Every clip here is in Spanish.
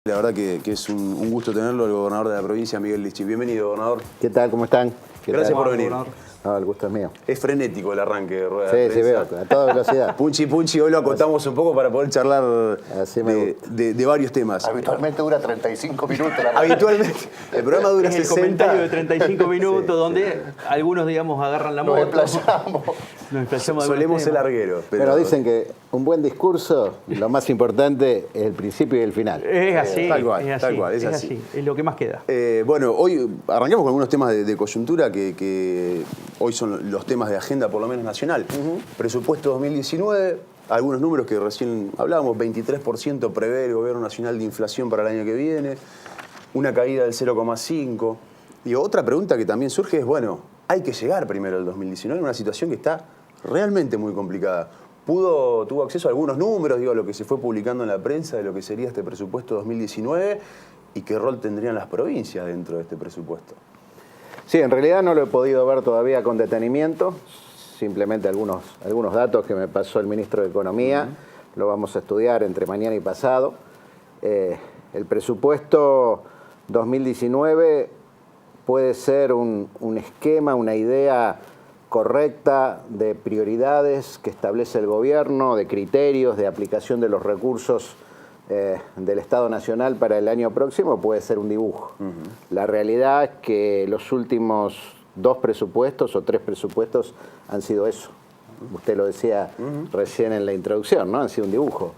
La verdad que es un gusto tenerlo, el gobernador de la provincia, Miguel Lichi. Bienvenido, gobernador. ¿Qué tal? ¿Cómo están? Gracias por venir. No, el gusto es mío. Es frenético el arranque de rueda de Sí, prensa. sí, veo, a toda velocidad. Punchi, hoy lo acotamos un poco para poder charlar Así me de varios temas. Habitualmente dura 35 minutos. Habitualmente. El programa dura Es el 60. comentario de 35 minutos donde algunos, digamos, agarran la Nos moto. desplazamos. Nos desplazamos de Solemos ser algunos largueros. Pero dicen que un buen discurso, lo más importante es el principio y el final. temas. Es así, Tal cual, es así, tal cual, es es así. Es lo que más queda. Bueno, hoy arrancamos con algunos temas de coyuntura que hoy son los temas de agenda, por lo menos nacional. Presupuesto 2019, algunos números que recién hablábamos, 23% prevé el gobierno nacional de inflación para el año que viene, una caída del 0,5%. Y otra pregunta que también surge es, bueno, hay que llegar primero al 2019 en una situación que está realmente muy complicada. Tuvo acceso a algunos números, digo, a lo que se fue publicando en la prensa de lo que sería este presupuesto 2019 y qué rol tendrían las provincias dentro de este presupuesto. Sí, en realidad no lo he podido ver todavía con detenimiento, simplemente algunos datos que me pasó el ministro de Economía, lo vamos a estudiar entre mañana y pasado. El presupuesto 2019 puede ser un esquema, una idea correcta de prioridades que establece el gobierno, de criterios, de aplicación de los recursos del Estado Nacional para el año próximo, puede ser un dibujo. La realidad es que los últimos 2 presupuestos o 3 presupuestos han sido eso. Usted lo decía recién en la introducción, ¿no? Han sido un dibujo.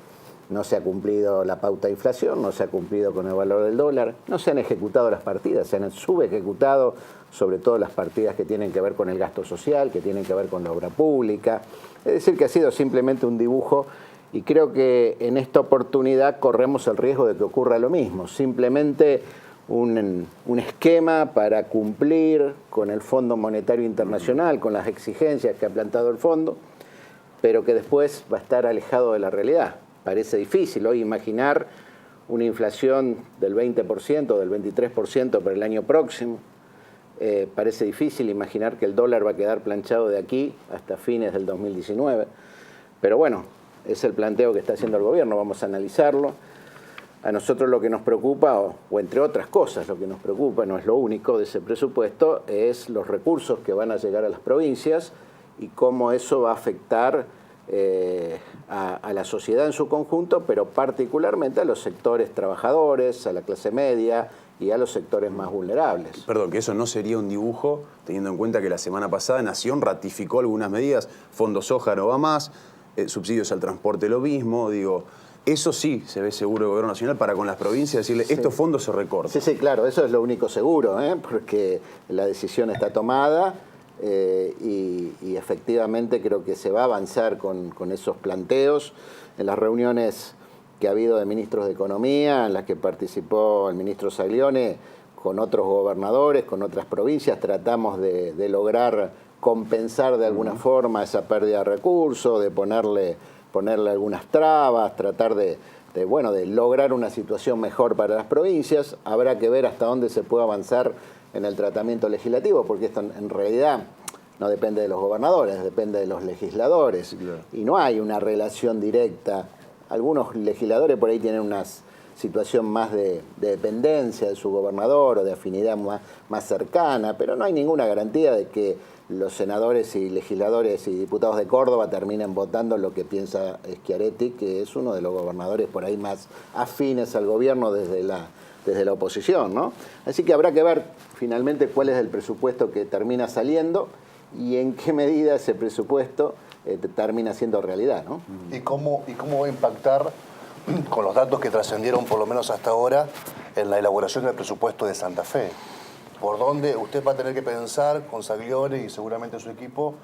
No se ha cumplido la pauta de inflación, no se ha cumplido con el valor del dólar, no se han ejecutado las partidas, se han subejecutado sobre todo las partidas que tienen que ver con el gasto social, que tienen que ver con la obra pública. Es decir, que ha sido simplemente un dibujo y creo que en esta oportunidad corremos el riesgo de que ocurra lo mismo, simplemente un esquema para cumplir con el Fondo Monetario Internacional, con las exigencias que ha planteado el fondo, pero que después va a estar alejado de la realidad. Parece difícil hoy imaginar una inflación del 20%, del 23% para el año próximo. Parece difícil imaginar que el dólar va a quedar planchado de aquí hasta fines del 2019. Pero bueno, es el planteo que está haciendo el gobierno, vamos a analizarlo. A nosotros lo que nos preocupa, o entre otras cosas, lo que nos preocupa, no es lo único de ese presupuesto, es los recursos que van a llegar a las provincias y cómo eso va a afectar a la sociedad en su conjunto, pero particularmente a los sectores trabajadores, a la clase media y a los sectores más vulnerables. Perdón, que eso no sería un dibujo, teniendo en cuenta que la semana pasada Nación ratificó algunas medidas, Fondo Soja no va más, subsidios al transporte lo mismo, digo, eso sí se ve seguro el gobierno nacional para con las provincias decirle, sí, estos fondos se recortan. Sí, claro, eso es lo único seguro, porque la decisión está tomada. Y efectivamente creo que se va a avanzar con esos planteos. En las reuniones que ha habido de ministros de Economía, en las que participó el ministro Saglione, con otros gobernadores, con otras provincias, tratamos de lograr compensar de alguna forma esa pérdida de recursos, de ponerle algunas trabas, tratar de lograr una situación mejor para las provincias. Habrá que ver hasta dónde se puede avanzar en el tratamiento legislativo, porque esto en realidad no depende de los gobernadores, depende de los legisladores. Sí, claro. Y no hay una relación directa. Algunos legisladores por ahí tienen una situación más de dependencia de su gobernador o de afinidad más cercana, pero no hay ninguna garantía de que los senadores y legisladores y diputados de Córdoba terminen votando lo que piensa Schiaretti, que es uno de los gobernadores por ahí más afines al gobierno desde la oposición, ¿no? Así que habrá que ver finalmente cuál es el presupuesto que termina saliendo y en qué medida ese presupuesto termina siendo realidad, ¿no? ¿Y cómo va a impactar con los datos que trascendieron por lo menos hasta ahora en la elaboración del presupuesto de Santa Fe? ¿Por dónde usted va a tener que pensar con Saglione y seguramente su equipo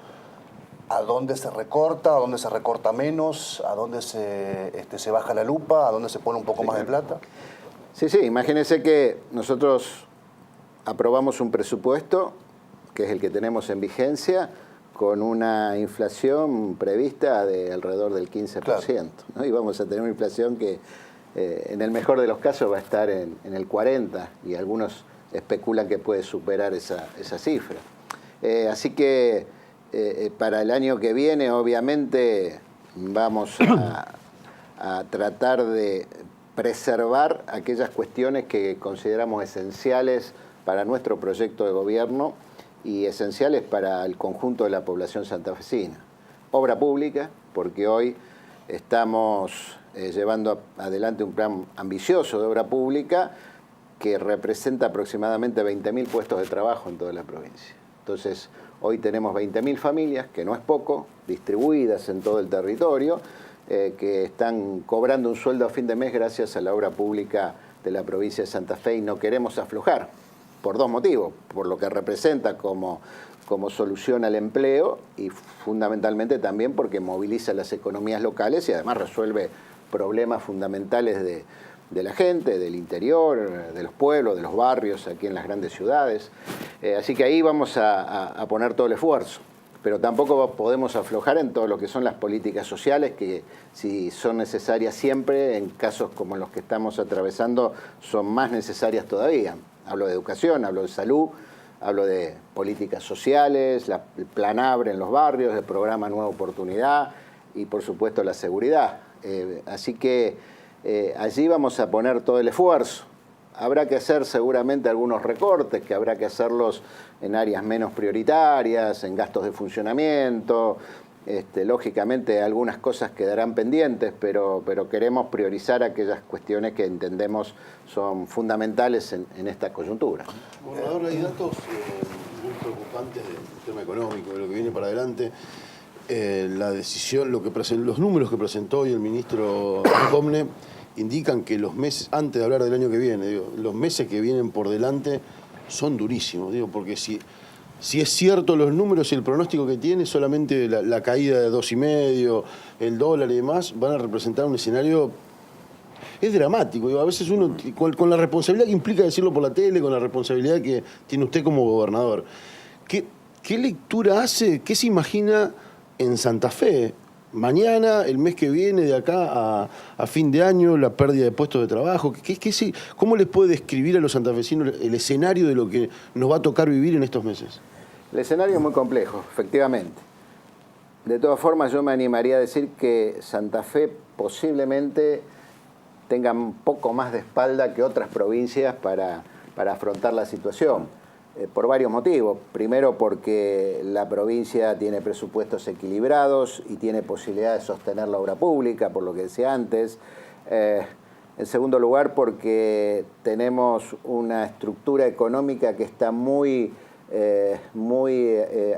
a dónde se recorta, a dónde se recorta menos, a dónde se baja la lupa, a dónde se pone un poco más de plata? Sí, imagínense que nosotros aprobamos un presupuesto, que es el que tenemos en vigencia, con una inflación prevista de alrededor del 15%. Claro. ¿No? Y vamos a tener una inflación que en el mejor de los casos va a estar en el 40%, y algunos especulan que puede superar esa cifra. Así que para el año que viene, obviamente, vamos a tratar de preservar aquellas cuestiones que consideramos esenciales para nuestro proyecto de gobierno y esenciales para el conjunto de la población santafesina. Obra pública, porque hoy estamos llevando adelante un plan ambicioso de obra pública que representa aproximadamente 20.000 puestos de trabajo en toda la provincia. Entonces, hoy tenemos 20.000 familias, que no es poco, distribuidas en todo el territorio, que están cobrando un sueldo a fin de mes gracias a la obra pública de la provincia de Santa Fe, y no queremos aflojar, por dos motivos: por lo que representa como solución al empleo, y fundamentalmente también porque moviliza las economías locales y además resuelve problemas fundamentales de la gente, del interior, de los pueblos, de los barrios, aquí en las grandes ciudades. Así que ahí vamos a poner todo el esfuerzo. Pero tampoco podemos aflojar en todo lo que son las políticas sociales, que si son necesarias siempre, en casos como los que estamos atravesando, son más necesarias todavía. Hablo de educación, hablo de salud, hablo de políticas sociales, el Plan Abre en los barrios, el programa Nueva Oportunidad y, por supuesto, la seguridad. Así que allí vamos a poner todo el esfuerzo. Habrá que hacer seguramente algunos recortes, que habrá que hacerlos en áreas menos prioritarias, en gastos de funcionamiento. Lógicamente algunas cosas quedarán pendientes, pero queremos priorizar aquellas cuestiones que entendemos son fundamentales en esta coyuntura. Gobernador, hay datos muy preocupantes del tema económico, de lo que viene para adelante. La decisión, los números que presentó hoy el ministro Comne indican que los meses, antes de hablar del año que viene, los meses que vienen por delante son durísimos, porque si es cierto los números y el pronóstico que tiene, solamente la caída de 2,5, el dólar y demás, van a representar un escenario. Es dramático, a veces uno, con la responsabilidad que implica decirlo por la tele, con la responsabilidad que tiene usted como gobernador, ¿qué lectura hace, qué se imagina en Santa Fe? Mañana, el mes que viene, de acá a fin de año, la pérdida de puestos de trabajo. ¿Cómo les puede describir a los santafesinos el escenario de lo que nos va a tocar vivir en estos meses? El escenario es muy complejo, efectivamente. De todas formas, yo me animaría a decir que Santa Fe posiblemente tenga un poco más de espalda que otras provincias para afrontar la situación. Por varios motivos. Primero, porque la provincia tiene presupuestos equilibrados y tiene posibilidad de sostener la obra pública, por lo que decía antes. En segundo lugar, porque tenemos una estructura económica que está muy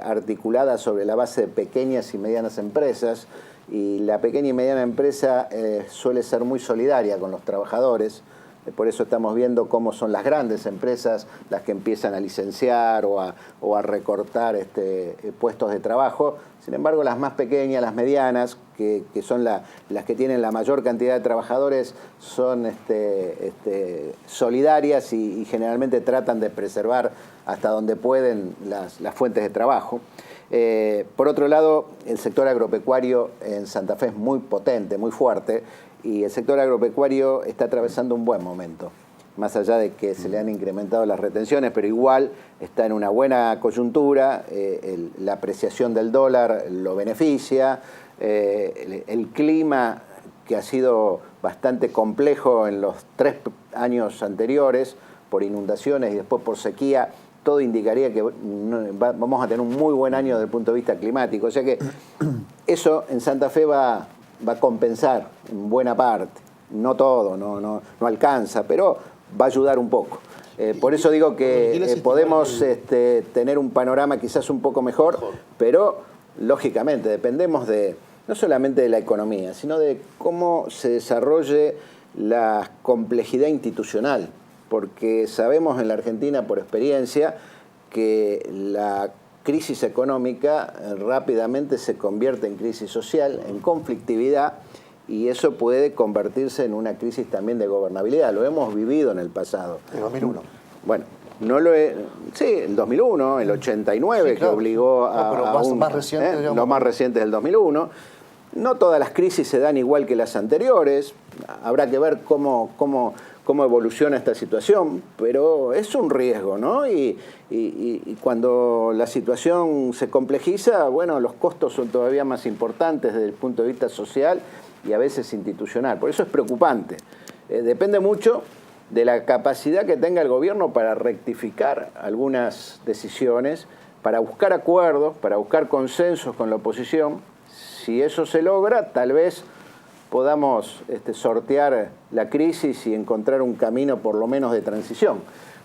articulada sobre la base de pequeñas y medianas empresas, y la pequeña y mediana empresa suele ser muy solidaria con los trabajadores. Por eso estamos viendo cómo son las grandes empresas las que empiezan a licenciar o a recortar puestos de trabajo. Sin embargo, las más pequeñas, las medianas, que son las que tienen la mayor cantidad de trabajadores, son solidarias y generalmente tratan de preservar hasta donde pueden las fuentes de trabajo. Por otro lado, el sector agropecuario en Santa Fe es muy potente, muy fuerte, y el sector agropecuario está atravesando un buen momento, más allá de que se le han incrementado las retenciones, pero igual está en una buena coyuntura. La apreciación del dólar lo beneficia, el clima, que ha sido bastante complejo en los 3 años anteriores, por inundaciones y después por sequía, todo indicaría que vamos a tener un muy buen año desde el punto de vista climático. O sea que eso en Santa Fe va a compensar en buena parte. No todo, no alcanza, pero va a ayudar un poco. Por eso digo que podemos tener un panorama quizás un poco mejor, pero lógicamente dependemos no solamente de la economía, sino de cómo se desarrolle la complejidad institucional, porque sabemos en la Argentina por experiencia que la crisis económica rápidamente se convierte en crisis social, en conflictividad, y eso puede convertirse en una crisis también de gobernabilidad. Lo hemos vivido en el pasado. En 2001. Bueno, sí, el 2001, el 89, sí, claro, que obligó a más reciente, lo más reciente es el 2001. No todas las crisis se dan igual que las anteriores. Habrá que ver cómo evoluciona esta situación, pero es un riesgo, ¿no? Y cuando la situación se complejiza, bueno, los costos son todavía más importantes desde el punto de vista social y a veces institucional. Por eso es preocupante. depende mucho de la capacidad que tenga el gobierno para rectificar algunas decisiones, para buscar acuerdos, para buscar consensos con la oposición. Si eso se logra, tal vez podamos sortear la crisis y encontrar un camino por lo menos de transición.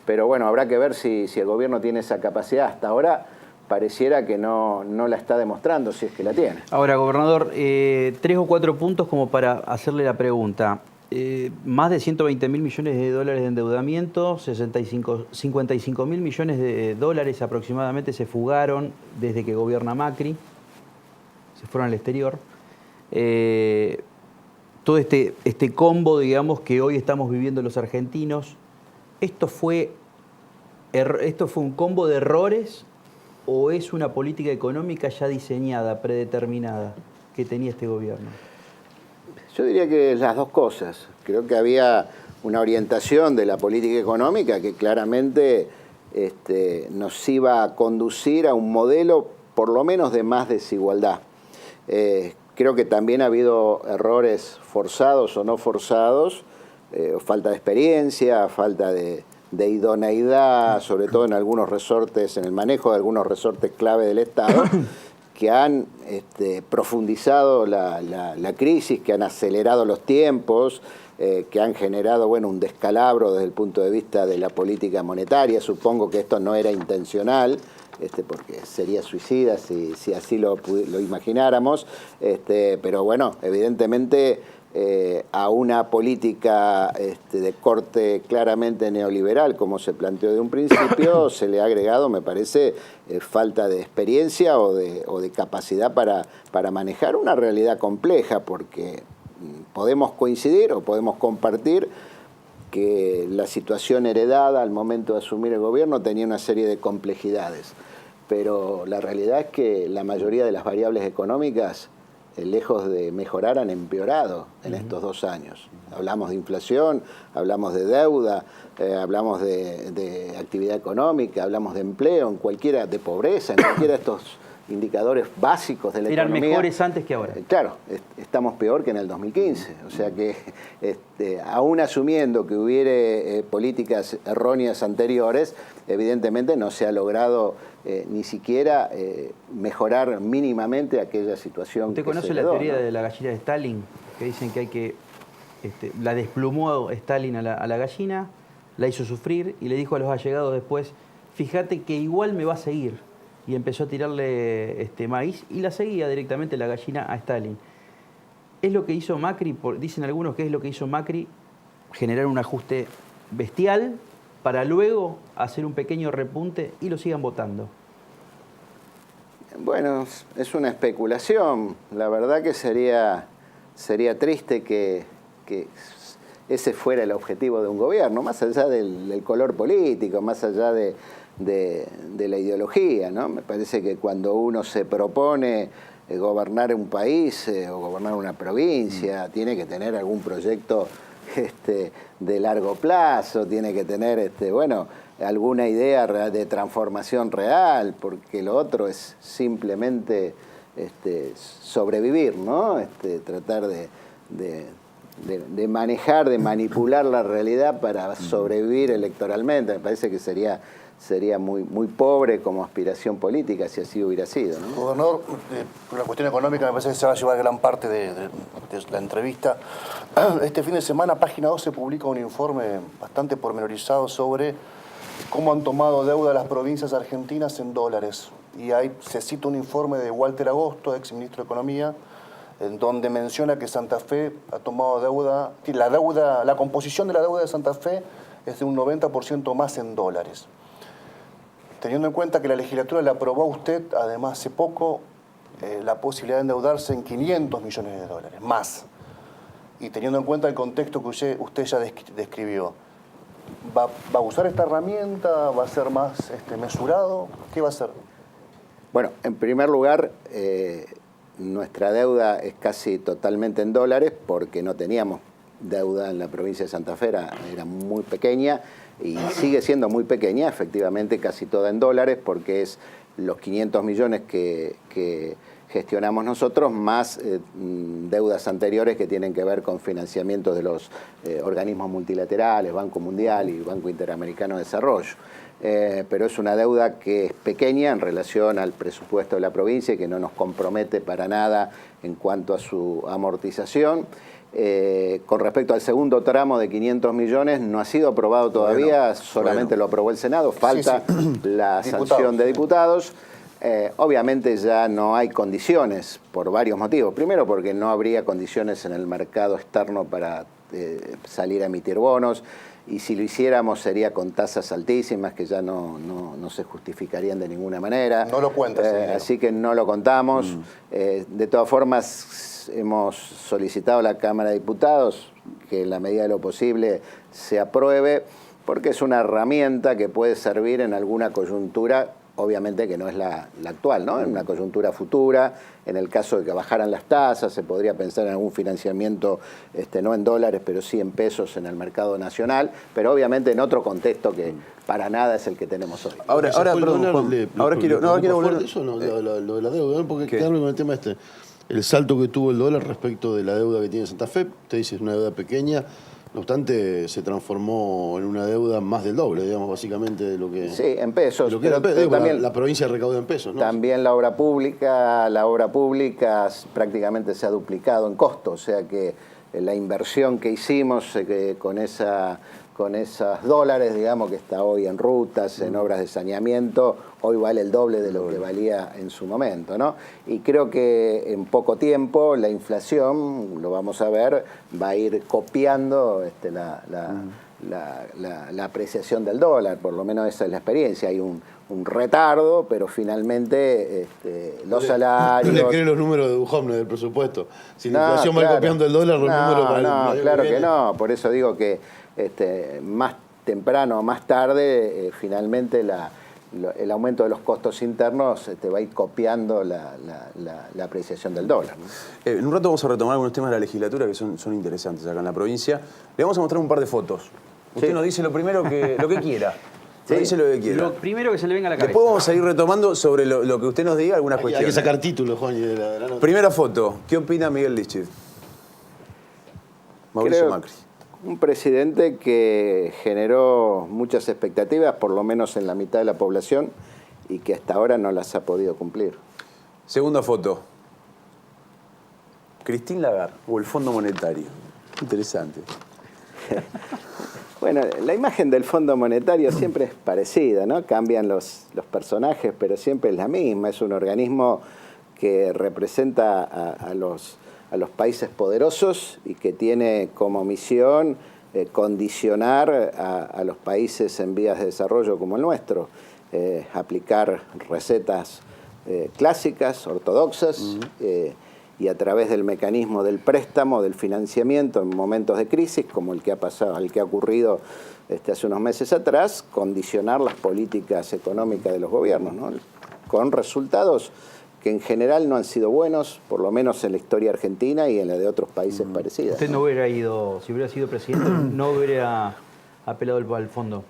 Pero bueno, habrá que ver si el gobierno tiene esa capacidad. Hasta ahora pareciera que no la está demostrando, si es que la tiene. Ahora, gobernador, 3 o 4 puntos como para hacerle la pregunta. Más de 120 mil millones de dólares de endeudamiento, 55 mil millones de dólares aproximadamente se fugaron desde que gobierna Macri, se fueron al exterior. Todo este combo, digamos, que hoy estamos viviendo los argentinos, ¿esto fue un combo de errores o es una política económica ya diseñada, predeterminada, que tenía este gobierno? Yo diría que las dos cosas. Creo que había una orientación de la política económica que claramente nos iba a conducir a un modelo por lo menos de más desigualdad. Creo que también ha habido errores forzados o no forzados, falta de experiencia, falta de idoneidad, sobre todo en algunos resortes, en el manejo de algunos resortes clave del Estado, que han profundizado la crisis, que han acelerado los tiempos, que han generado un descalabro desde el punto de vista de la política monetaria. Supongo que esto no era intencional, porque sería suicida si así lo imagináramos, pero bueno, evidentemente a una política de corte claramente neoliberal, como se planteó de un principio, se le ha agregado, me parece, falta de experiencia o de capacidad para manejar una realidad compleja, porque podemos coincidir o podemos compartir que la situación heredada al momento de asumir el gobierno tenía una serie de complejidades, pero la realidad es que la mayoría de las variables económicas, lejos de mejorar, han empeorado en estos 2 años. Hablamos de inflación, hablamos de deuda, hablamos de actividad económica, hablamos de empleo, de pobreza, en cualquiera de estos indicadores básicos de la economía. ¿Eran mejores antes que ahora? Claro, estamos peor que en el 2015. O sea que, aún asumiendo que hubiere políticas erróneas anteriores, evidentemente no se ha logrado ni siquiera mejorar mínimamente aquella situación. ¿Usted conoce la teoría de la gallina de Stalin? Que dicen que la desplumó Stalin a la gallina, la hizo sufrir y le dijo a los allegados después, fíjate que igual me va a seguir. Y empezó a tirarle maíz y la seguía directamente la gallina a Stalin. Es lo que hizo Macri, dicen algunos que es lo que hizo Macri, generar un ajuste bestial para luego hacer un pequeño repunte y lo sigan votando. Bueno, es una especulación. La verdad que sería triste que ese fuera el objetivo de un gobierno, más allá del color político, más allá de la ideología, ¿no? Me parece que cuando uno se propone gobernar un país o gobernar una provincia, tiene que tener algún proyecto de largo plazo, tiene que tener alguna idea de transformación real, porque lo otro es simplemente sobrevivir, ¿no? Tratar de manejar, de manipular la realidad para sobrevivir electoralmente. Me parece que sería muy pobre como aspiración política si así hubiera sido, ¿no? Gobernador, por la cuestión económica me parece que se va a llevar gran parte de la entrevista. Este fin de semana, Página 12 publica un informe bastante pormenorizado sobre cómo han tomado deuda las provincias argentinas en dólares. Y ahí se cita un informe de Walter Agosto, ex ministro de Economía, en donde menciona que Santa Fe ha tomado deuda, la composición de la deuda de Santa Fe es de un 90% más en dólares. Teniendo en cuenta que la legislatura le aprobó a usted, además hace poco, la posibilidad de endeudarse en 500 millones de dólares, más. Y teniendo en cuenta el contexto que usted ya describió, ¿va a usar esta herramienta? ¿Va a ser más mesurado? ¿Qué va a hacer? Bueno, en primer lugar, nuestra deuda es casi totalmente en dólares porque no teníamos deuda en la provincia de Santa Fe, era muy pequeña y sigue siendo muy pequeña, efectivamente casi toda en dólares, porque es los 500 millones que gestionamos nosotros, más deudas anteriores que tienen que ver con financiamiento de los organismos multilaterales, Banco Mundial y Banco Interamericano de Desarrollo. Pero es una deuda que es pequeña en relación al presupuesto de la provincia y que no nos compromete para nada en cuanto a su amortización. Con respecto al segundo tramo de 500 millones, no ha sido aprobado todavía, solamente lo aprobó el Senado, falta la sanción de diputados. Obviamente ya no hay condiciones por varios motivos. Primero porque no habría condiciones en el mercado externo para salir a emitir bonos, y si lo hiciéramos sería con tasas altísimas que ya no se justificarían de ninguna manera. No lo cuentas. Así que no lo contamos. De todas formas, hemos solicitado a la Cámara de Diputados que en la medida de lo posible se apruebe, porque es una herramienta que puede servir en alguna coyuntura, obviamente que no es la actual, ¿no? En una coyuntura futura, en el caso de que bajaran las tasas, se podría pensar en algún financiamiento, no en dólares, pero sí en pesos en el mercado nacional, pero obviamente en otro contexto que para nada es el que tenemos hoy. Ahora perdón, Juan, ahora quiero volver... Eso no, lo de la deuda, ¿no? Porque quedarme con el tema el salto que tuvo el dólar respecto de la deuda que tiene Santa Fe, usted dice es una deuda pequeña, no obstante se transformó en una deuda más del doble, digamos, básicamente de lo que... Sí, en pesos. Lo que era también, la provincia recauda en pesos, ¿no? También la obra pública prácticamente se ha duplicado en costo, o sea que la inversión que hicimos con esos dólares, digamos, que está hoy en rutas, en obras de saneamiento, hoy vale el doble de lo que valía en su momento, ¿no? Y creo que en poco tiempo la inflación, lo vamos a ver, va a ir copiando la apreciación del dólar, por lo menos esa es la experiencia. Hay un retardo, pero finalmente los salarios... No le creen los números de Duhovne del presupuesto. Si la inflación va copiando el dólar, los números para el año claro que que viene. no, por eso digo que más temprano o más tarde, finalmente el aumento de los costos internos va a ir copiando la apreciación del dólar, ¿no? En un rato vamos a retomar algunos temas de la legislatura que son interesantes acá en la provincia. Le vamos a mostrar un par de fotos. Usted nos dice lo primero lo que quiera. Nos dice lo que quiera. Lo primero que se le venga a la cabeza. Después vamos a ir retomando sobre lo que usted nos diga, algunas Hay cuestiones. que sacar títulos, Juan, de la nota. Primera foto. ¿Qué opina Miguel Lichit? Mauricio Macri. Un presidente que generó muchas expectativas, por lo menos en la mitad de la población, y que hasta ahora no las ha podido cumplir. Segunda foto. Christine Lagarde o el Fondo Monetario. Interesante. Bueno, la imagen del Fondo Monetario siempre es parecida, ¿no? Cambian los personajes, pero siempre es la misma. Es un organismo que representa a los países poderosos y que tiene como misión condicionar a los países en vías de desarrollo como el nuestro, aplicar recetas clásicas, ortodoxas, y a través del mecanismo del préstamo, del financiamiento en momentos de crisis, como el que ha pasado, el que ha ocurrido hace unos meses atrás, condicionar las políticas económicas de los gobiernos, ¿no? Con resultados que en general no han sido buenos, por lo menos en la historia argentina y en la de otros países parecidos. Usted no hubiera ido, si hubiera sido presidente, no hubiera apelado al fondo.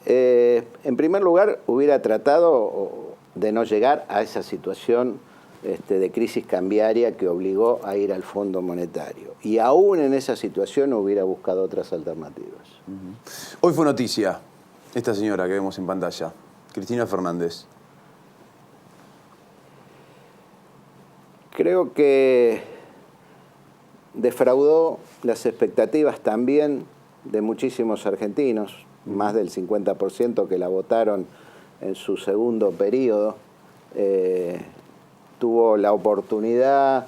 En primer lugar, hubiera tratado de no llegar a esa situación de crisis cambiaria que obligó a ir al Fondo Monetario. Y aún en esa situación hubiera buscado otras alternativas. Hoy fue noticia esta señora que vemos en pantalla, Cristina Fernández. Creo que defraudó las expectativas también de muchísimos argentinos, más del 50% que la votaron en su segundo periodo. Tuvo la oportunidad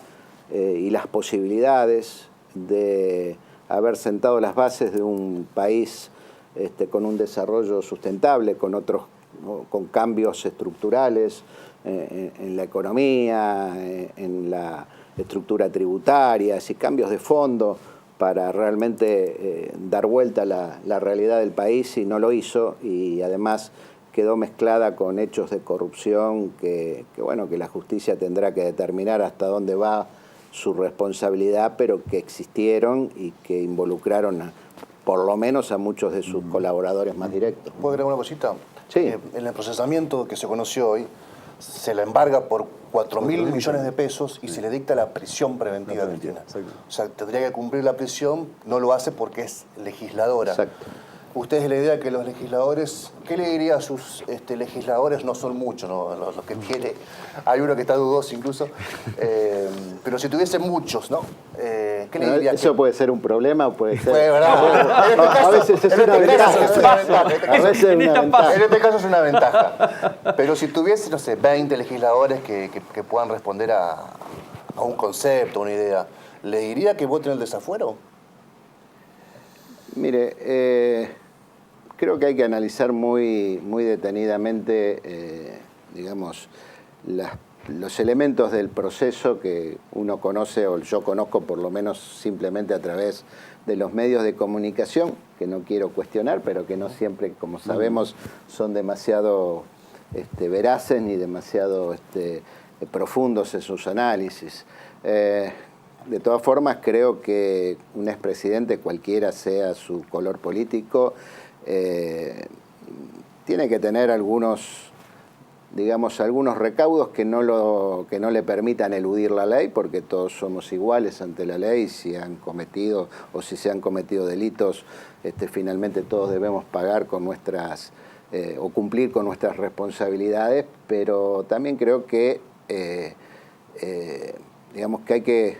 y las posibilidades de haber sentado las bases de un país con un desarrollo sustentable, con cambios estructurales en la economía, en la estructura tributaria, y cambios de fondo para realmente dar vuelta a la realidad del país, y no lo hizo, y además quedó mezclada con hechos de corrupción que la justicia tendrá que determinar hasta dónde va su responsabilidad, pero que existieron y que involucraron por lo menos a muchos de sus colaboradores más directos. ¿Puedo agregar una cosita? Sí. En el procesamiento que se conoció hoy, se la embarga por 4.000 millones de pesos y se le dicta la prisión preventiva a Cristina. Exacto. O sea, tendría que cumplir la prisión, no lo hace porque es legisladora. Exacto. ¿Usted es la idea que los legisladores, qué le diría a sus legisladores? No son muchos, ¿no? Los que tiene, hay uno que está dudoso incluso, pero si tuviese muchos, ¿no? ¿Qué le diría? Eso puede ser un problema o puede ser... Pues, ¿verdad? A veces es una ventaja. A veces es una ventaja. En este caso es una ventaja. Pero si tuviese, no sé, 20 legisladores que puedan responder a un concepto, a una idea, ¿le diría que voten el desafuero? Mire, creo que hay que analizar muy detenidamente, digamos, los elementos del proceso que uno conoce, o yo conozco por lo menos simplemente a través de los medios de comunicación, que no quiero cuestionar, pero que no siempre, como sabemos, son demasiado veraces ni demasiado profundos en sus análisis. De todas formas, creo que un expresidente, cualquiera sea su color político, tiene que tener algunos recaudos que no le permitan eludir la ley, porque todos somos iguales ante la ley. Si se han cometido delitos, finalmente todos debemos pagar con nuestras o cumplir con nuestras responsabilidades, pero también creo que digamos que hay que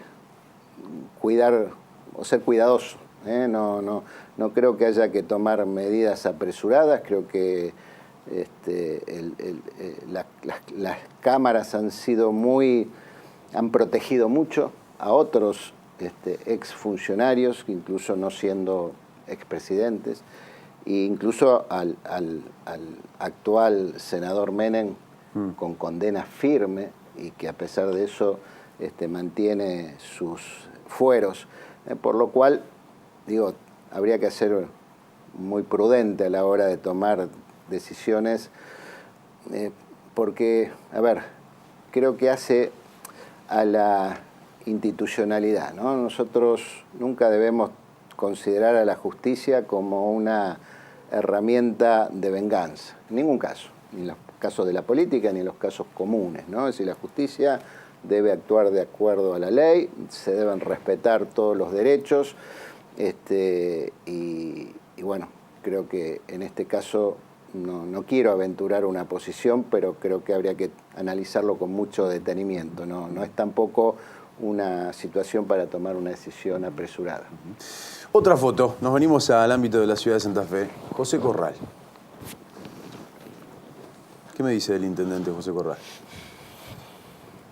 cuidar o ser cuidadoso. No creo que haya que tomar medidas apresuradas. Creo que las cámaras han protegido mucho a otros exfuncionarios, incluso no siendo expresidentes, e incluso al actual senador Menem con condena firme, y que a pesar de eso mantiene sus fueros, por lo cual, digo, habría que ser muy prudente a la hora de tomar decisiones, porque, a ver, creo que hace a la institucionalidad, ¿no? Nosotros nunca debemos considerar a la justicia como una herramienta de venganza, en ningún caso, ni en los casos de la política ni en los casos comunes, ¿no? Es decir, la justicia debe actuar de acuerdo a la ley, se deben respetar todos los derechos, y bueno, creo que en este caso no quiero aventurar una posición, pero creo que habría que analizarlo con mucho detenimiento. No es tampoco una situación para tomar una decisión apresurada. Otra foto, nos venimos al ámbito de la ciudad de Santa Fe. José Corral. ¿Qué me dice el intendente José Corral?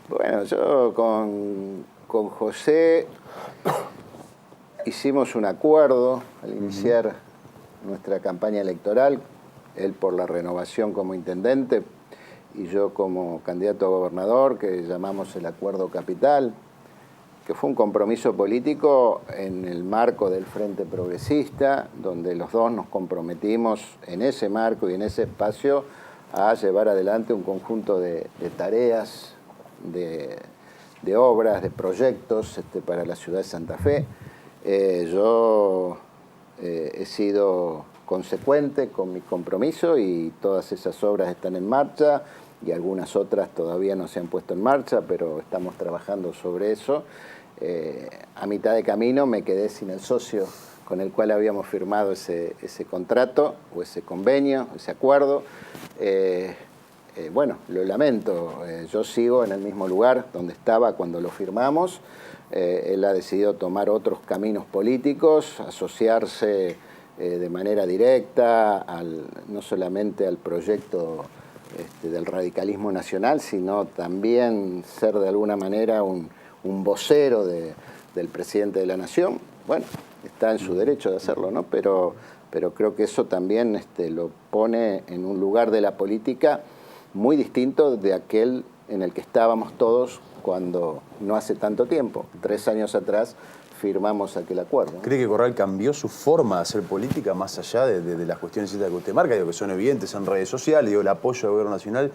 Bueno, yo con José hicimos un acuerdo al iniciar nuestra campaña electoral, él por la renovación como intendente y yo como candidato a gobernador, que llamamos el Acuerdo Capital, que fue un compromiso político en el marco del Frente Progresista, donde los dos nos comprometimos en ese marco y en ese espacio a llevar adelante un conjunto de tareas, de obras, de proyectos para la ciudad de Santa Fe. Yo he sido consecuente con mi compromiso y todas esas obras están en marcha y algunas otras todavía no se han puesto en marcha, pero estamos trabajando sobre eso. A mitad de camino me quedé sin el socio con el cual habíamos firmado ese contrato o ese convenio, ese acuerdo. Bueno, lo lamento, yo sigo en el mismo lugar donde estaba cuando lo firmamos. Él ha decidido tomar otros caminos políticos, asociarse de manera directa no solamente al proyecto del radicalismo nacional, sino también ser de alguna manera un vocero del presidente de la Nación. Bueno, está en su derecho de hacerlo, ¿no? Pero creo que eso también lo pone en un lugar de la política muy distinto de aquel en el que estábamos todos cuando no hace tanto tiempo, 3 años atrás, firmamos aquel acuerdo, ¿no? ¿Cree que Corral cambió su forma de hacer política más allá de las cuestiones que usted marca? Digo, que son evidentes en redes sociales, digo, el apoyo del gobierno nacional.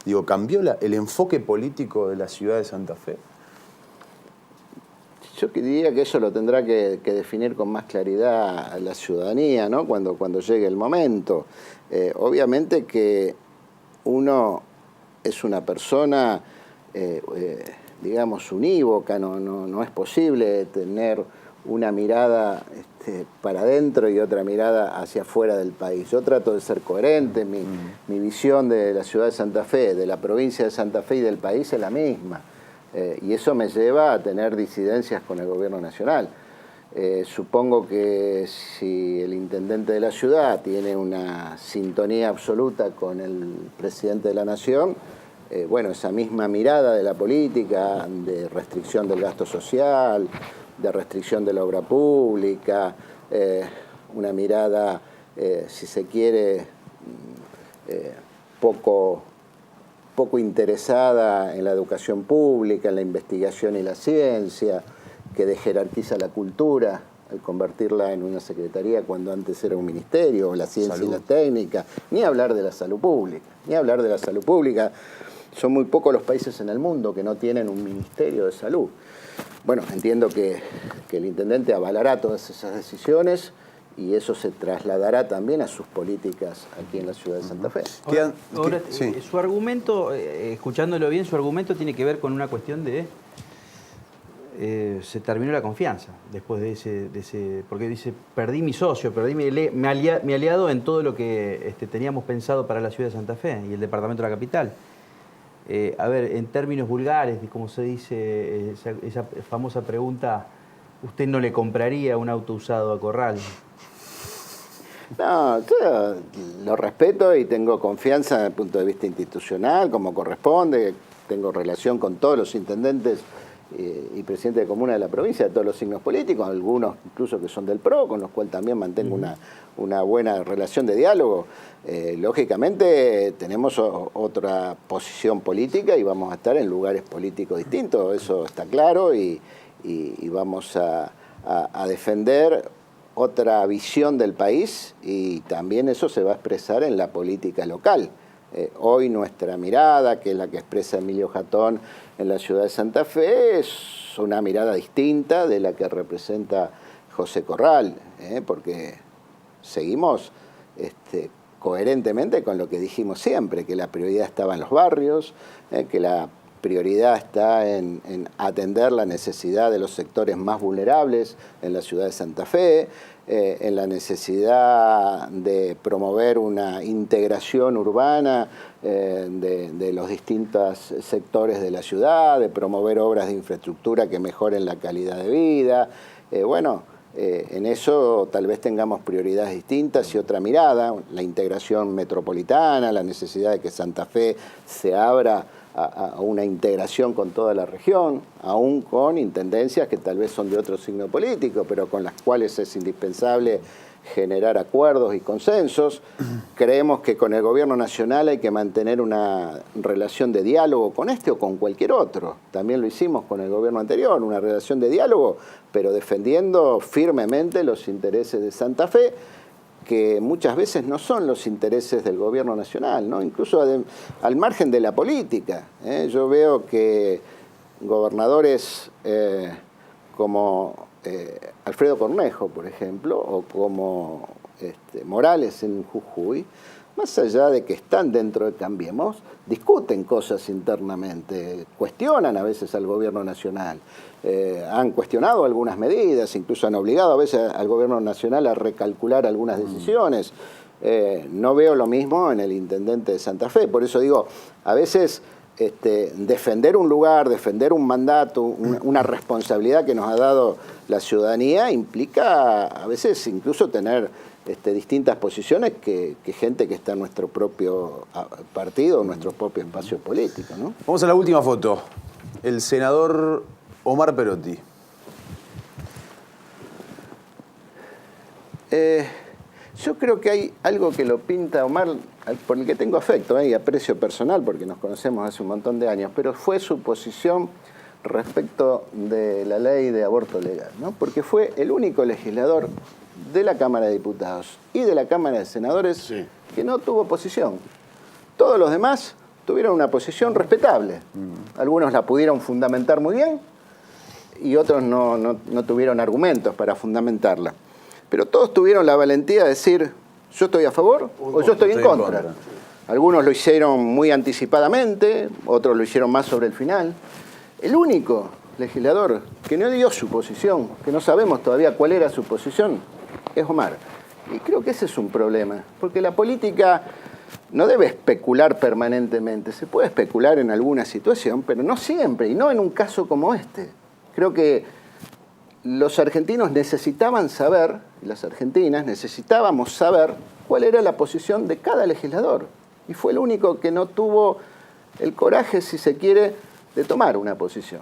Digo, ¿cambió el enfoque político de la ciudad de Santa Fe? Yo diría que eso lo tendrá que definir con más claridad la ciudadanía, ¿no? Cuando llegue el momento. Obviamente que uno es una persona, digamos, unívoca, no es posible tener una mirada para adentro y otra mirada hacia afuera del país. Yo trato de ser coherente, mi visión de la ciudad de Santa Fe, de la provincia de Santa Fe y del país es la misma. Y eso me lleva a tener disidencias con el gobierno nacional. Supongo que si el intendente de la ciudad tiene una sintonía absoluta con el presidente de la nación, bueno, esa misma mirada de la política, de restricción del gasto social, de restricción de la obra pública, una mirada, si se quiere, poco interesada en la educación pública, en la investigación y la ciencia, que desjerarquiza la cultura al convertirla en una secretaría cuando antes era un ministerio, o la ciencia y la técnica, ni hablar de la salud pública, Son muy pocos los países en el mundo que no tienen un ministerio de salud. Bueno, entiendo que el intendente avalará todas esas decisiones y eso se trasladará también a sus políticas aquí en la ciudad de Santa Fe. Ahora, su argumento, escuchándolo bien, su argumento tiene que ver con una cuestión de... se terminó la confianza después de ese porque dice, perdí mi socio, perdí mi aliado en todo lo que teníamos pensado para la ciudad de Santa Fe y el departamento de la capital. A ver, en términos vulgares, como se dice esa famosa pregunta, ¿usted no le compraría un auto usado a Corral? No, yo lo respeto y tengo confianza desde el punto de vista institucional, como corresponde. Tengo relación con todos los intendentes y presidentes de comuna de la provincia, de todos los signos políticos, algunos incluso que son del PRO, con los cuales también mantengo una buena relación de diálogo. Lógicamente tenemos otra posición política y vamos a estar en lugares políticos distintos, eso está claro, y vamos a defender otra visión del país y también eso se va a expresar en la política local. Hoy nuestra mirada, que es la que expresa Emilio Jatón en la ciudad de Santa Fe, es una mirada distinta de la que representa José Corral, porque seguimos coherentemente con lo que dijimos siempre, que la prioridad estaba en los barrios, que la prioridad está en atender la necesidad de los sectores más vulnerables en la ciudad de Santa Fe, en la necesidad de promover una integración urbana de los distintos sectores de la ciudad, de promover obras de infraestructura que mejoren la calidad de vida. En eso tal vez tengamos prioridades distintas y otra mirada, la integración metropolitana, la necesidad de que Santa Fe se abra a una integración con toda la región, aún con intendencias que tal vez son de otro signo político, pero con las cuales es indispensable generar acuerdos y consensos. Creemos que con el gobierno nacional hay que mantener una relación de diálogo con este o con cualquier otro. También lo hicimos con el gobierno anterior, una relación de diálogo, pero defendiendo firmemente los intereses de Santa Fe, que muchas veces no son los intereses del gobierno nacional, ¿no? Incluso al margen de la política. Yo veo que gobernadores como Alfredo Cornejo, por ejemplo, o como Morales en Jujuy, más allá de que están dentro de Cambiemos, discuten cosas internamente, cuestionan a veces al gobierno nacional, han cuestionado algunas medidas, incluso han obligado a veces al gobierno nacional a recalcular algunas decisiones. No veo lo mismo en el intendente de Santa Fe, por eso digo, a veces defender un lugar, defender un mandato, una responsabilidad que nos ha dado la ciudadanía implica a veces incluso tener distintas posiciones que gente que está en nuestro propio partido, en nuestro propio espacio político, ¿no? Vamos a la última foto. El senador Omar Perotti. Yo creo que hay algo que lo pinta Omar, por el que tengo afecto y aprecio personal, porque nos conocemos hace un montón de años, pero fue su posición respecto de la ley de aborto legal, ¿no? Porque fue el único legislador de la Cámara de Diputados y de la Cámara de Senadores que no tuvo posición. Todos los demás tuvieron una posición respetable. Algunos la pudieron fundamentar muy bien y otros no tuvieron argumentos para fundamentarla. Pero todos tuvieron la valentía de decir, yo estoy a favor o yo estoy en contra. Algunos lo hicieron muy anticipadamente, otros lo hicieron más sobre el final. El único legislador que no dio su posición, que no sabemos todavía cuál era su posición, es Omar. Y creo que ese es un problema, porque la política no debe especular permanentemente. Se puede especular en alguna situación, pero no siempre, y no en un caso como este. Creo que los argentinos necesitaban saber, y las argentinas necesitábamos saber, cuál era la posición de cada legislador. Y fue el único que no tuvo el coraje, si se quiere, de tomar una posición.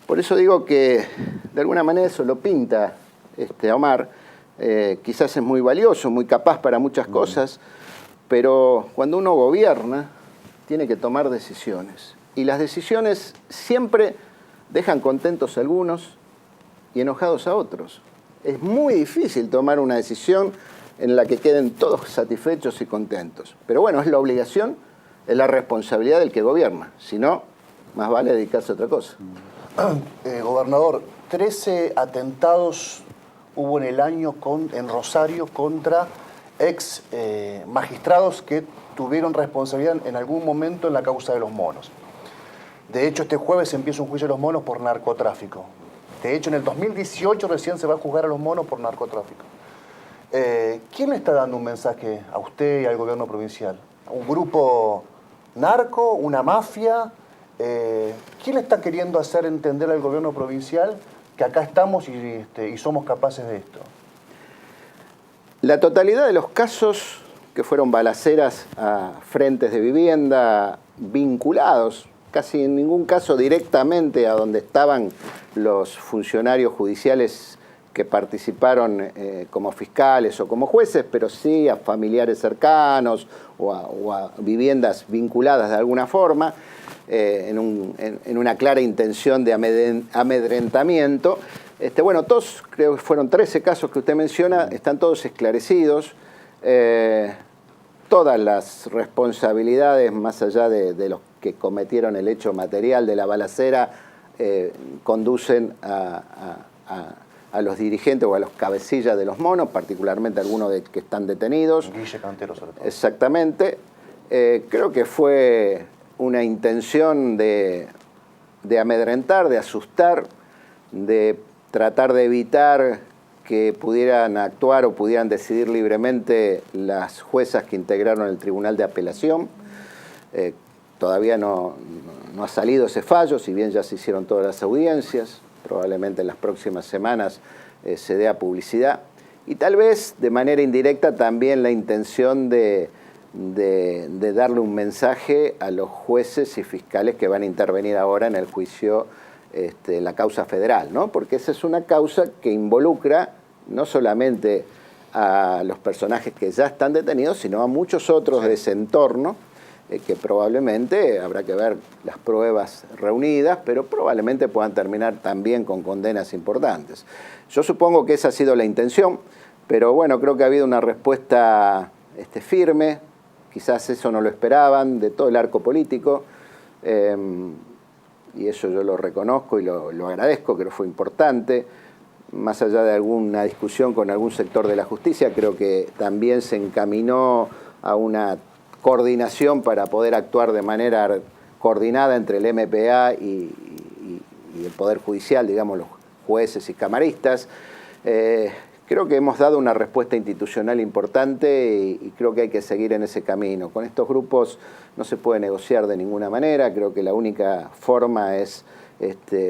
Por eso digo que, de alguna manera, eso lo pinta Omar. Quizás es muy valioso, muy capaz para muchas cosas, pero cuando uno gobierna, tiene que tomar decisiones. Y las decisiones siempre dejan contentos a algunos y enojados a otros. Es muy difícil tomar una decisión en la que queden todos satisfechos y contentos. Pero bueno, es la obligación, es la responsabilidad del que gobierna. Si no, más vale dedicarse a otra cosa. Gobernador, 13 atentados hubo en el año en Rosario contra ex magistrados que tuvieron responsabilidad en algún momento en la causa de los monos. De hecho, este jueves empieza un juicio de los monos por narcotráfico. De hecho, en el 2018 recién se va a juzgar a los monos por narcotráfico. ¿Quién le está dando un mensaje a usted y al gobierno provincial? ¿Un grupo narco? ¿Una mafia? ¿Quién le está queriendo hacer entender al gobierno provincial que acá estamos y somos capaces de esto? La totalidad de los casos que fueron balaceras a frentes de vivienda vinculados, casi en ningún caso directamente a donde estaban los funcionarios judiciales que participaron como fiscales o como jueces, pero sí a familiares cercanos o a viviendas vinculadas de alguna forma, en una clara intención de amedrentamiento. Bueno, todos, creo que fueron 13 casos que usted menciona, están todos esclarecidos. Todas las responsabilidades, más allá de los que cometieron el hecho material de la balacera, conducen a los dirigentes o a los cabecillas de los monos, particularmente algunos que están detenidos. Guille Cantero, sobre todo. Exactamente. Creo que fue una intención de amedrentar, de asustar, de tratar de evitar que pudieran actuar o pudieran decidir libremente las juezas que integraron el Tribunal de Apelación. Todavía no ha salido ese fallo, si bien ya se hicieron todas las audiencias. Probablemente en las próximas semanas se dé a publicidad. Y tal vez de manera indirecta también la intención de darle un mensaje a los jueces y fiscales que van a intervenir ahora en el juicio, en la causa federal, ¿no? Porque esa es una causa que involucra no solamente a los personajes que ya están detenidos, sino a muchos otros de ese entorno, que probablemente habrá que ver las pruebas reunidas, pero probablemente puedan terminar también con condenas importantes. Yo supongo que esa ha sido la intención, pero bueno, creo que ha habido una respuesta firme, quizás eso no lo esperaban, de todo el arco político, y eso yo lo reconozco y lo agradezco, creo que fue importante. Más allá de alguna discusión con algún sector de la justicia, creo que también se encaminó a una coordinación para poder actuar de manera coordinada entre el MPA y el Poder Judicial, digamos, los jueces y camaristas. Creo que hemos dado una respuesta institucional importante y creo que hay que seguir en ese camino. Con estos grupos no se puede negociar de ninguna manera. Creo que la única forma es,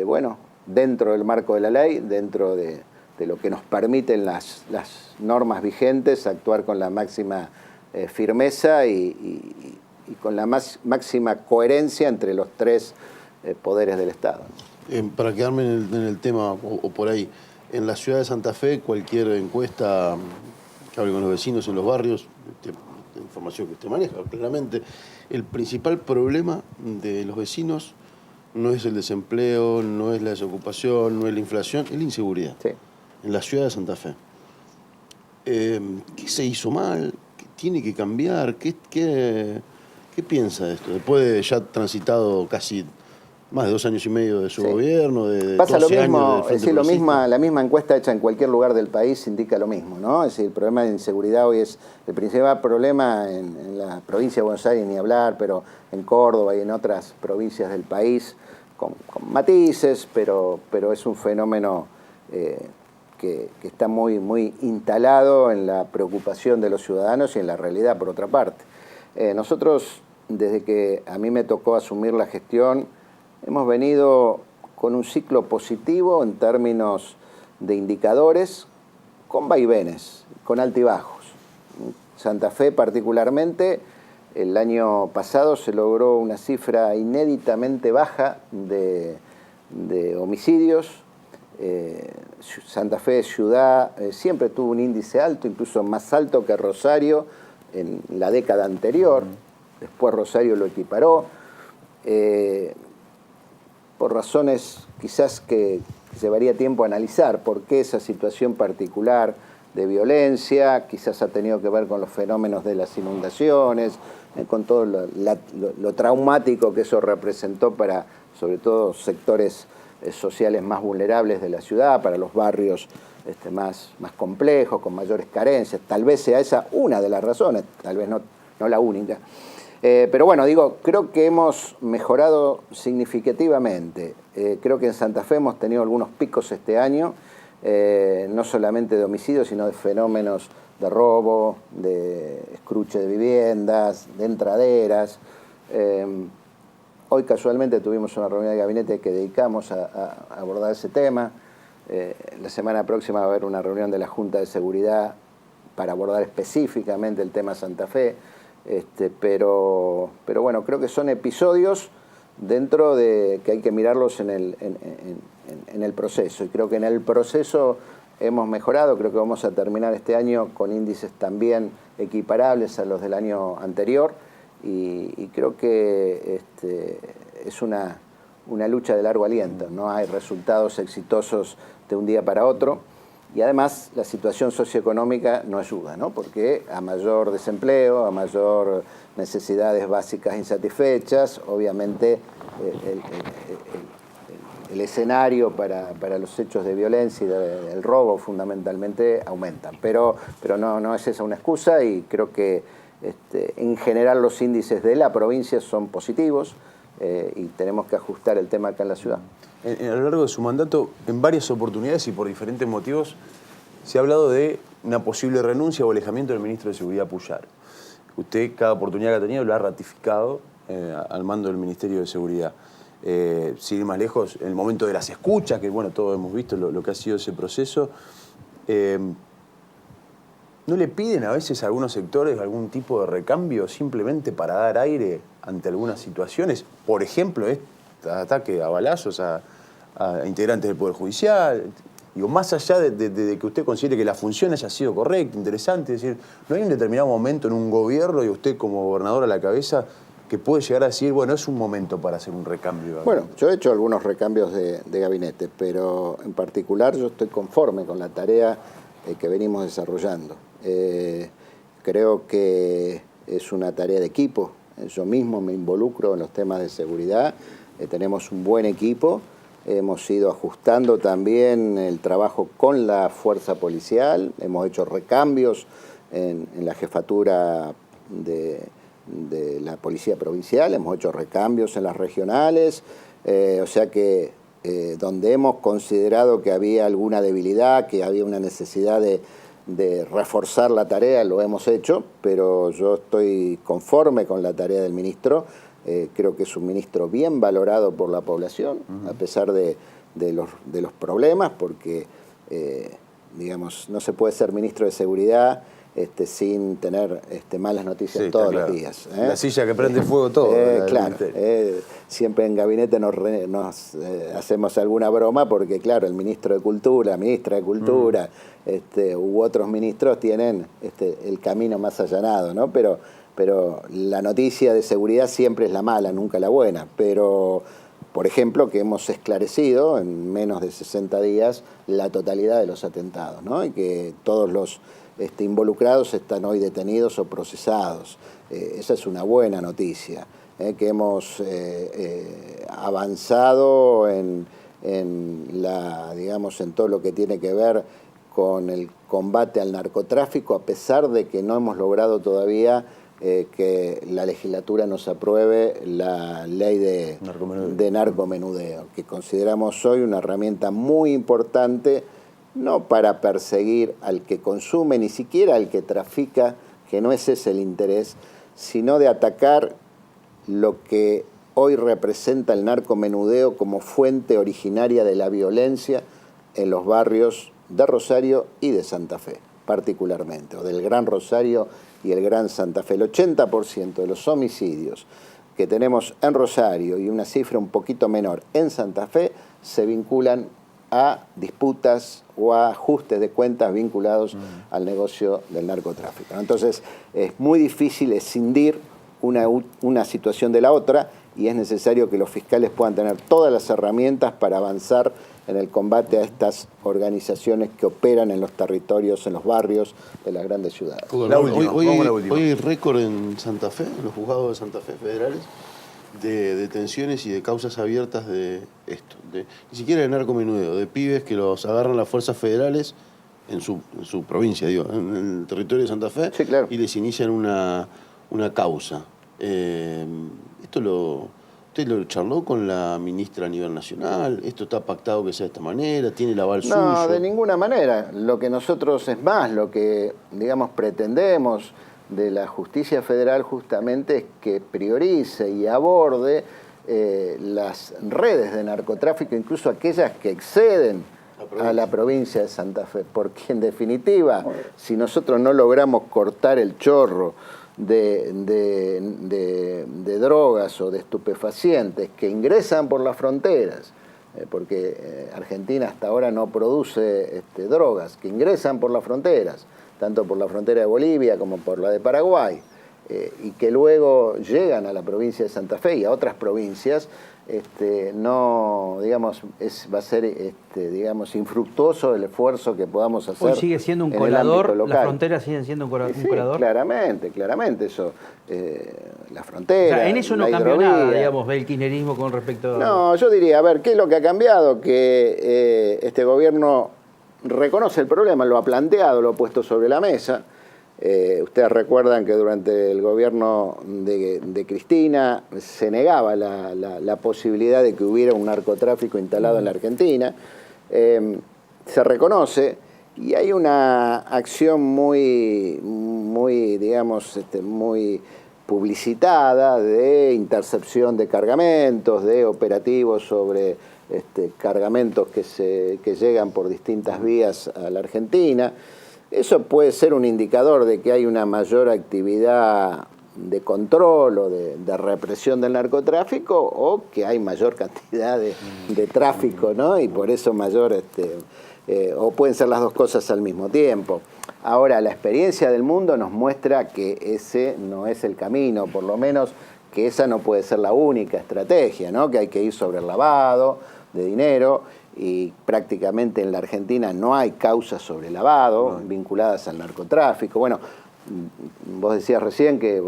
bueno, dentro del marco de la ley, dentro de lo que nos permiten las normas vigentes, actuar con la máxima firmeza y con la máxima coherencia entre los tres poderes del Estado. Para quedarme en el tema o por ahí, en la ciudad de Santa Fe, cualquier encuesta que hable con los vecinos en los barrios, información que usted maneja claramente, el principal problema de los vecinos no es el desempleo, no es la desocupación, no es la inflación, es la inseguridad. Sí. En la ciudad de Santa Fe. ¿Qué se hizo mal? ¿Qué tiene que cambiar? ¿Qué piensa de esto? Después de ya transitado casi más de 2 años y medio de su gobierno, de Pasa lo 12 años mismo, del es Frente decir, Progresista. la misma encuesta hecha en cualquier lugar del país indica lo mismo, ¿no? Es decir, el problema de inseguridad hoy es el principal problema en la provincia de Buenos Aires, ni hablar, pero en Córdoba y en otras provincias del país, con matices, pero es un fenómeno que está muy instalado en la preocupación de los ciudadanos y en la realidad, por otra parte. Nosotros, desde que a mí me tocó asumir la gestión, hemos venido con un ciclo positivo en términos de indicadores, con vaivenes, con altibajos. Santa Fe particularmente, el año pasado se logró una cifra inéditamente baja de homicidios. Santa Fe ciudad siempre tuvo un índice alto, incluso más alto que Rosario en la década anterior. Después Rosario lo equiparó. Por razones quizás que llevaría tiempo analizar por qué esa situación particular de violencia, quizás ha tenido que ver con los fenómenos de las inundaciones, con todo lo traumático que eso representó para, sobre todo, sectores sociales más vulnerables de la ciudad, para los barrios más complejos, con mayores carencias. Tal vez sea esa una de las razones, tal vez no la única. Pero bueno, creo que hemos mejorado significativamente. Creo que en Santa Fe hemos tenido algunos picos este año, no solamente de homicidios, sino de fenómenos de robo, de escruche de viviendas, de entraderas. Hoy casualmente tuvimos una reunión de gabinete que dedicamos a abordar ese tema. La semana próxima va a haber una reunión de la Junta de Seguridad para abordar específicamente el tema Santa Fe. Pero bueno, creo que son episodios dentro de que hay que mirarlos en el proceso. Y creo que en el proceso hemos mejorado. Creo que vamos a terminar este año con índices también equiparables a los del año anterior. Y creo que es una lucha de largo aliento. No hay resultados exitosos de un día para otro. Y además la situación socioeconómica no ayuda, ¿no? Porque a mayor desempleo, a mayor necesidades básicas insatisfechas, obviamente el escenario para los hechos de violencia y del robo fundamentalmente aumentan. Pero no es esa una excusa, y creo que en general los índices de la provincia son positivos, y tenemos que ajustar el tema acá en la ciudad. A lo largo de su mandato, en varias oportunidades y por diferentes motivos, se ha hablado de una posible renuncia o alejamiento del ministro de Seguridad, Puyaro. Usted, cada oportunidad que ha tenido, lo ha ratificado al mando del Ministerio de Seguridad. Sin ir más lejos, en el momento de las escuchas, que bueno, todos hemos visto lo que ha sido ese proceso, ¿no le piden a veces a algunos sectores algún tipo de recambio simplemente para dar aire ante algunas situaciones? Por ejemplo, ataque a balazos a integrantes del Poder Judicial. Digo, más allá de que usted considere que la función haya sido correcta, interesante, es decir, ¿no hay un determinado momento en un gobierno, y usted como gobernador a la cabeza, que puede llegar a decir, bueno, es un momento para hacer un recambio? Bueno, yo he hecho algunos recambios de gabinete, pero en particular yo estoy conforme con la tarea que venimos desarrollando. Creo que es una tarea de equipo. Yo mismo me involucro en los temas de seguridad. Tenemos un buen equipo, hemos ido ajustando también el trabajo con la fuerza policial, hemos hecho recambios en la jefatura de la policía provincial, hemos hecho recambios en las regionales, o sea que donde hemos considerado que había alguna debilidad, que había una necesidad de reforzar la tarea, lo hemos hecho, pero yo estoy conforme con la tarea del ministro. Creo que es un ministro bien valorado por la población, a pesar de los problemas, porque digamos, no se puede ser ministro de Seguridad sin tener malas noticias Sí, todos claro. los días. La silla que prende fuego todo. Claro, siempre en gabinete nos hacemos alguna broma, porque claro, el ministro de Cultura, la ministra de Cultura, u otros ministros tienen el camino más allanado, ¿no? Pero la noticia de seguridad siempre es la mala, nunca la buena. Pero, por ejemplo, que hemos esclarecido en menos de 60 días la totalidad de los atentados, ¿no? Y que todos los involucrados están hoy detenidos o procesados. Esa es una buena noticia, que hemos avanzado en todo lo que tiene que ver con el combate al narcotráfico, a pesar de que no hemos logrado todavía que la legislatura nos apruebe la ley de narcomenudeo, que consideramos hoy una herramienta muy importante, no para perseguir al que consume, ni siquiera al que trafica, que no ese es el interés, sino de atacar lo que hoy representa el narcomenudeo como fuente originaria de la violencia en los barrios de Rosario y de Santa Fe, particularmente, o del Gran Rosario y el Gran Santa Fe. El 80% de los homicidios que tenemos en Rosario y una cifra un poquito menor en Santa Fe se vinculan a disputas o a ajustes de cuentas vinculados al negocio del narcotráfico. Entonces, es muy difícil escindir una situación de la otra y es necesario que los fiscales puedan tener todas las herramientas para avanzar en el combate a estas organizaciones que operan en los territorios, en los barrios de las grandes ciudades. Hoy hay récord en Santa Fe, en los juzgados de Santa Fe federales, de detenciones y de causas abiertas de esto. Ni siquiera de narcomenudeo, de pibes que los agarran las fuerzas federales en su provincia, digo, en el territorio de Santa Fe, sí, claro, y les inician una causa. ¿Usted lo charló con la ministra a nivel nacional? ¿Esto está pactado que sea de esta manera? ¿Tiene el aval suyo? No, de ninguna manera. Lo que nosotros, es más, lo que, pretendemos de la justicia federal justamente es que priorice y aborde las redes de narcotráfico, incluso aquellas que exceden a la provincia de Santa Fe. Porque, en definitiva, si nosotros no logramos cortar el chorro de drogas o de estupefacientes que ingresan por las fronteras, porque Argentina hasta ahora no produce drogas, que ingresan por las fronteras, tanto por la frontera de Bolivia como por la de Paraguay, y que luego llegan a la provincia de Santa Fe y a otras provincias, va a ser, infructuoso el esfuerzo que podamos hacer. Hoy sigue siendo un colador, las fronteras siguen siendo un colador. Claramente eso. La frontera. O sea, en eso no cambió nada, ve el kirchnerismo con respecto a... No, yo diría, a ver, ¿qué es lo que ha cambiado? Que este gobierno reconoce el problema, lo ha planteado, lo ha puesto sobre la mesa. Ustedes recuerdan que durante el gobierno de Cristina se negaba la posibilidad de que hubiera un narcotráfico instalado en la Argentina. Se reconoce y hay una acción muy publicitada de intercepción de cargamentos, de operativos sobre cargamentos que llegan por distintas vías a la Argentina. Eso puede ser un indicador de que hay una mayor actividad de control o de represión del narcotráfico, o que hay mayor cantidad de tráfico, ¿no? Y por eso mayor, o pueden ser las dos cosas al mismo tiempo. Ahora, la experiencia del mundo nos muestra que ese no es el camino, por lo menos que esa no puede ser la única estrategia, ¿no? Que hay que ir sobre el lavado de dinero, y prácticamente en la Argentina no hay causas sobre lavado vinculadas al narcotráfico. Bueno, vos decías recién que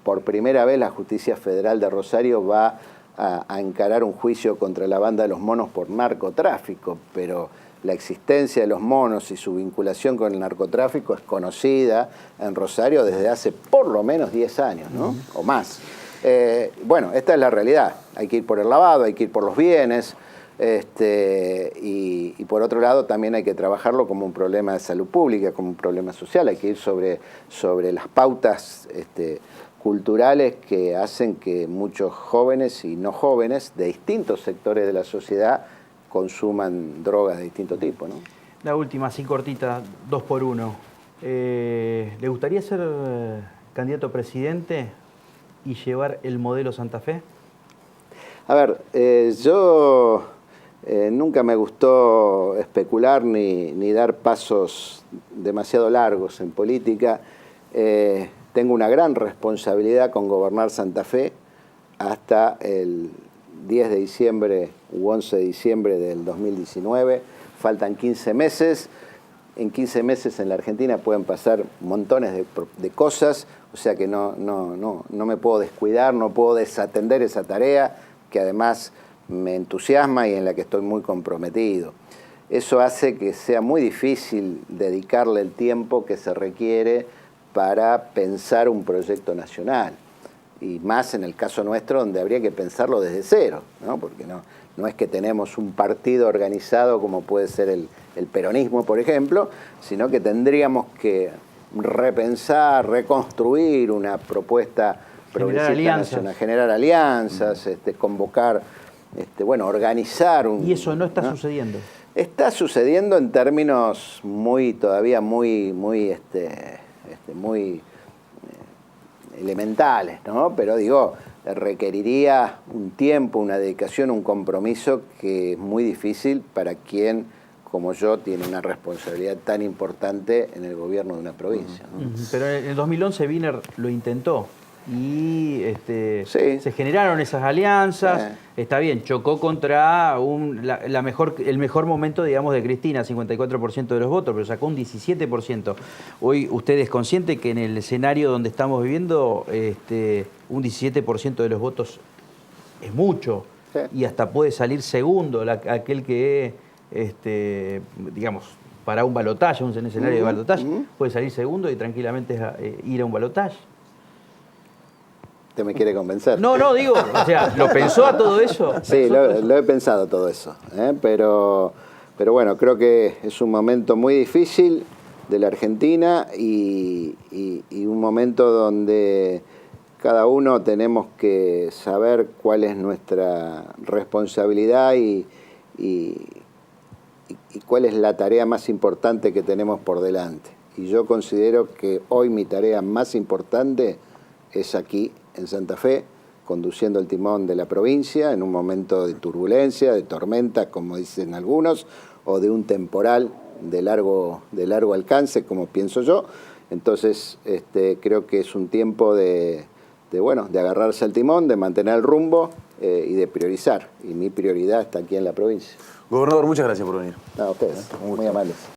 por primera vez la Justicia Federal de Rosario va a encarar un juicio contra la banda de los monos por narcotráfico, pero la existencia de los monos y su vinculación con el narcotráfico es conocida en Rosario desde hace por lo menos 10 años, ¿no? O más. Bueno, esta es la realidad. Hay que ir por el lavado, hay que ir por los bienes. Y por otro lado también hay que trabajarlo como un problema de salud pública, como un problema social. Hay que ir sobre las pautas culturales que hacen que muchos jóvenes y no jóvenes de distintos sectores de la sociedad consuman drogas de distinto tipo, ¿no? La última, así cortita, 2 por 1. ¿Le gustaría ser candidato a presidente y llevar el modelo Santa Fe? A ver, yo nunca me gustó especular ni dar pasos demasiado largos en política. Tengo una gran responsabilidad con gobernar Santa Fe hasta el 10 de diciembre u 11 de diciembre del 2019. Faltan 15 meses en 15 meses en la Argentina pueden pasar montones de cosas, o sea que no me puedo descuidar, no puedo desatender esa tarea que además me entusiasma y en la que estoy muy comprometido. Eso hace que sea muy difícil dedicarle el tiempo que se requiere para pensar un proyecto nacional. Y más en el caso nuestro, donde habría que pensarlo desde cero, ¿no? Porque no es que tenemos un partido organizado como puede ser el peronismo, por ejemplo, sino que tendríamos que repensar, reconstruir una propuesta progresista nacional, generar alianzas, convocar, organizar un... Y eso no está sucediendo. Está sucediendo en términos todavía muy elementales, ¿no? Pero digo, requeriría un tiempo, una dedicación, un compromiso que es muy difícil para quien, como yo, tiene una responsabilidad tan importante en el gobierno de una provincia, ¿no? Pero en el 2011 Wiener lo intentó y Sí. se generaron esas alianzas. Está bien, chocó contra el mejor momento, digamos, de Cristina, 54% de los votos, pero sacó un 17%. Hoy usted es consciente que en el escenario donde estamos viviendo, un 17% de los votos es mucho. Sí. Y hasta puede salir segundo aquel que, digamos, para un balotaje, un escenario de balotaje, puede salir segundo y tranquilamente ir a un balotaje. ¿Usted me quiere convencer? No, digo, o sea, ¿lo pensó a todo eso? Sí, lo he pensado todo eso, pero bueno, creo que es un momento muy difícil de la Argentina y un momento donde cada uno tenemos que saber cuál es nuestra responsabilidad y cuál es la tarea más importante que tenemos por delante. Y yo considero que hoy mi tarea más importante es aquí, en Santa Fe, conduciendo el timón de la provincia en un momento de turbulencia, de tormenta, como dicen algunos, o de un temporal de largo alcance, como pienso yo. Entonces, creo que es un tiempo de agarrarse al timón, de mantener el rumbo y de priorizar. Y mi prioridad está aquí en la provincia. Gobernador, muchas gracias por venir. A ustedes, muy amables.